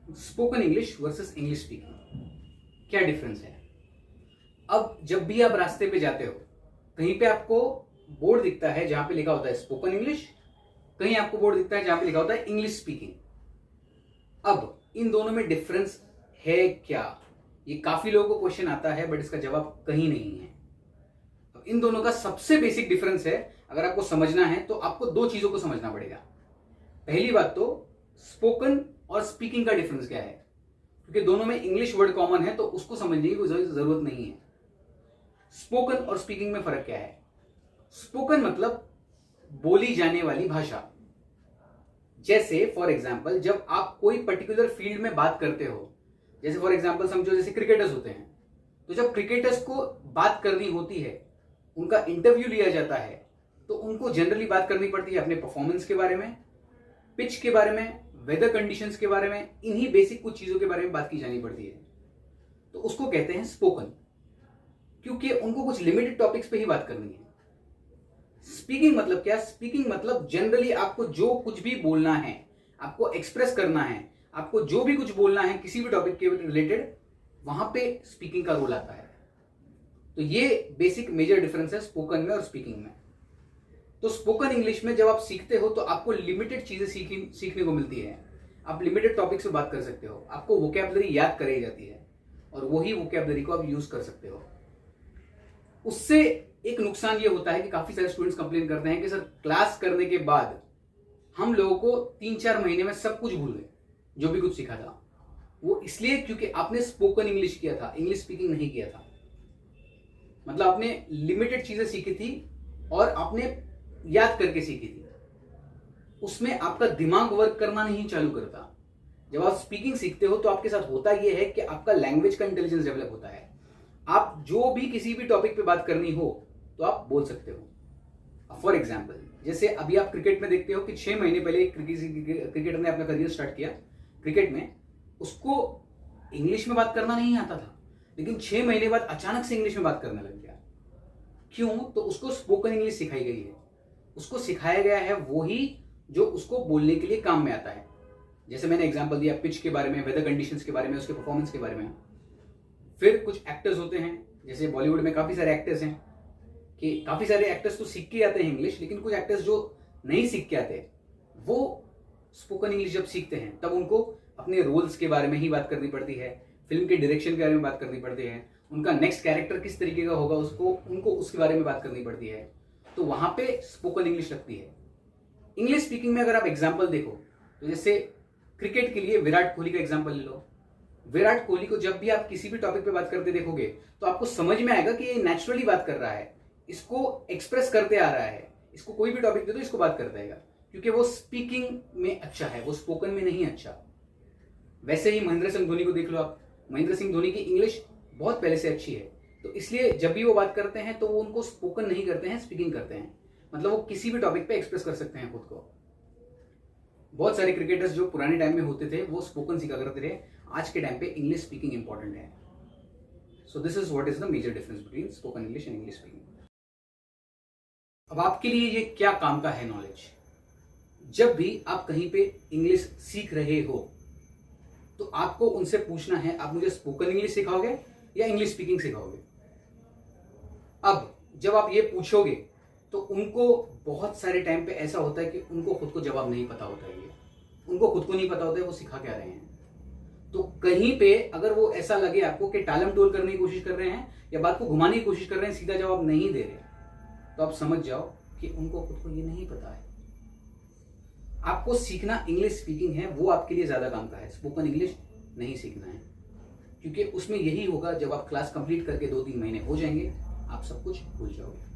Spoken English versus English speaking, क्या difference है? अब जब भी आप रास्ते पे जाते हो, कहीं पे आपको बोर्ड दिखता है जहां पे लिखा होता है स्पोकन इंग्लिश, कहीं आपको बोर्ड दिखता है जहां पे लिखा होता है इंग्लिश स्पीकिंग। अब इन दोनों में डिफरेंस है क्या? ये काफी लोगों को क्वेश्चन आता है, बट इसका जवाब कहीं नहीं है। अब इन दोनों का सबसे बेसिक डिफरेंस है, अगर आपको समझना है तो आपको दो चीजों को समझना पड़ेगा। पहली बात तो स्पोकन और स्पीकिंग का डिफरेंस क्या है, क्योंकि दोनों में इंग्लिश वर्ड कॉमन है तो उसको समझने की कोई जरूरत नहीं है। स्पोकन और स्पीकिंग में फर्क क्या है? स्पोकन मतलब बोली जाने वाली भाषा। जैसे फॉर एग्जाम्पल जब आप कोई पर्टिकुलर फील्ड में बात करते हो, जैसे फॉर एग्जाम्पल समझो जैसे क्रिकेटर्स होते हैं, तो जब क्रिकेटर्स को बात करनी होती है, उनका इंटरव्यू लिया जाता है, तो उनको जनरली बात करनी पड़ती है अपने परफॉर्मेंस के बारे में, पिच के बारे में, वेदर कंडीशंस के बारे में, इन्हीं बेसिक कुछ चीजों के बारे में बात की जानी पड़ती है। तो उसको कहते हैं स्पोकन, क्योंकि उनको कुछ लिमिटेड टॉपिक्स पे ही बात करनी है। स्पीकिंग मतलब क्या? स्पीकिंग मतलब जनरली आपको जो कुछ भी बोलना है, आपको एक्सप्रेस करना है, आपको जो भी कुछ बोलना है किसी भी टॉपिक के रिलेटेड, वहां पे स्पीकिंग का रोल आता है। तो ये बेसिक मेजर डिफरेंस है स्पोकन में और स्पीकिंग में। तो स्पोकन इंग्लिश में जब आप सीखते हो तो आपको लिमिटेड चीजें सीखने को मिलती है। आप लिमिटेड टॉपिक से बात कर सकते हो, आपको वोकैबुलरी याद कराई जाती है और वही वोकैबुलरी को आप यूज कर सकते हो। उससे एक नुकसान ये होता है कि काफी सारे स्टूडेंट्स कंप्लेन करते हैं कि सर क्लास करने के बाद हम लोगों को 3-4 महीने में सब कुछ भूल गए जो भी कुछ सीखा था। वो इसलिए क्योंकि आपने स्पोकन इंग्लिश किया था, इंग्लिश स्पीकिंग नहीं किया था। मतलब आपने लिमिटेड चीजें सीखी थी और आपने याद करके सीखी थी। उसमें आपका दिमाग वर्क करना नहीं चालू करता। जब आप स्पीकिंग सीखते हो तो आपके साथ होता यह है कि आपका लैंग्वेज का इंटेलिजेंस डेवलप होता है। आप जो भी किसी भी टॉपिक पे बात करनी हो तो आप बोल सकते हो। फॉर एग्जाम्पल जैसे अभी आप क्रिकेट में देखते हो कि 6 महीने पहले क्रिकेटर ने अपना करियर स्टार्ट किया क्रिकेट में, उसको इंग्लिश में बात करना नहीं आता था, लेकिन 6 महीने बाद अचानक से इंग्लिश में बात करने लग गया। क्यों? तो उसको स्पोकन इंग्लिश सिखाई गई है। उसको सिखाया गया है वही जो उसको बोलने के लिए काम में आता है। जैसे मैंने एग्जांपल दिया पिच के बारे में, वेदर कंडीशंस के बारे में, उसके परफॉर्मेंस के बारे में। फिर कुछ एक्टर्स होते हैं, जैसे बॉलीवुड में काफी सारे एक्टर्स हैं कि काफी सारे एक्टर्स तो सीख के आते हैं इंग्लिश, लेकिन कुछ एक्टर्स जो नहीं सीख के आते वो स्पोकन इंग्लिश जब सीखते हैं तब उनको अपने रोल्स के बारे में ही बात करनी पड़ती है, फिल्म के डायरेक्शन के बारे में बात करनी पड़ती है, उनका नेक्स्ट कैरेक्टर किस तरीके का होगा उनको उसके बारे में बात करनी पड़ती है। तो वहां पे स्पोकन इंग्लिश लगती है। इंग्लिश स्पीकिंग में अगर आप एग्जाम्पल देखो तो जैसे क्रिकेट के लिए विराट कोहली का एग्जाम्पल ले लो। विराट कोहली को जब भी आप किसी भी टॉपिक पे बात करते देखोगे तो आपको समझ में आएगा कि ये नेचुरली बात कर रहा है, इसको एक्सप्रेस करते आ रहा है, इसको कोई भी टॉपिक दे दो इसको बात करता है, क्योंकि वो स्पीकिंग में अच्छा है, वो स्पोकन में नहीं अच्छा। वैसे ही महेंद्र सिंह धोनी को देख लो आप। महेंद्र सिंह धोनी की इंग्लिश बहुत पहले से अच्छी है, तो इसलिए जब भी वो बात करते हैं तो वो उनको स्पोकन नहीं करते हैं, स्पीकिंग करते हैं। मतलब वो किसी भी टॉपिक पे एक्सप्रेस कर सकते हैं खुद को। बहुत सारे क्रिकेटर्स जो पुराने टाइम में होते थे वो स्पोकन सीखा करते थे। आज के टाइम पे इंग्लिश स्पीकिंग इंपॉर्टेंट है। So this is what is the major difference between spoken English and English speaking. अब आपके लिए ये क्या काम का है नॉलेज? जब भी आप कहीं पे इंग्लिश सीख रहे हो तो आपको उनसे पूछना है, आप मुझे स्पोकन इंग्लिश सिखाओगे या इंग्लिश स्पीकिंग सिखाओगे? अब जब आप ये पूछोगे तो उनको बहुत सारे टाइम पे ऐसा होता है कि उनको खुद को जवाब नहीं पता होता है। ये उनको खुद को नहीं पता होता है वो सिखा क्या रहे हैं। तो कहीं पे अगर वो ऐसा लगे आपको कि टालम टोल करने की कोशिश कर रहे हैं या बात को घुमाने की कोशिश कर रहे हैं, सीधा जवाब नहीं दे रहे, तो आप समझ जाओ कि उनको खुद को ये नहीं पता है। आपको सीखना इंग्लिश स्पीकिंग है, वो आपके लिए ज्यादा काम का है। स्पोकन इंग्लिश नहीं सीखना है, क्योंकि उसमें यही होगा जब आप क्लास कंप्लीट करके 2-3 महीने हो जाएंगे आप सब कुछ भूल जाओगे।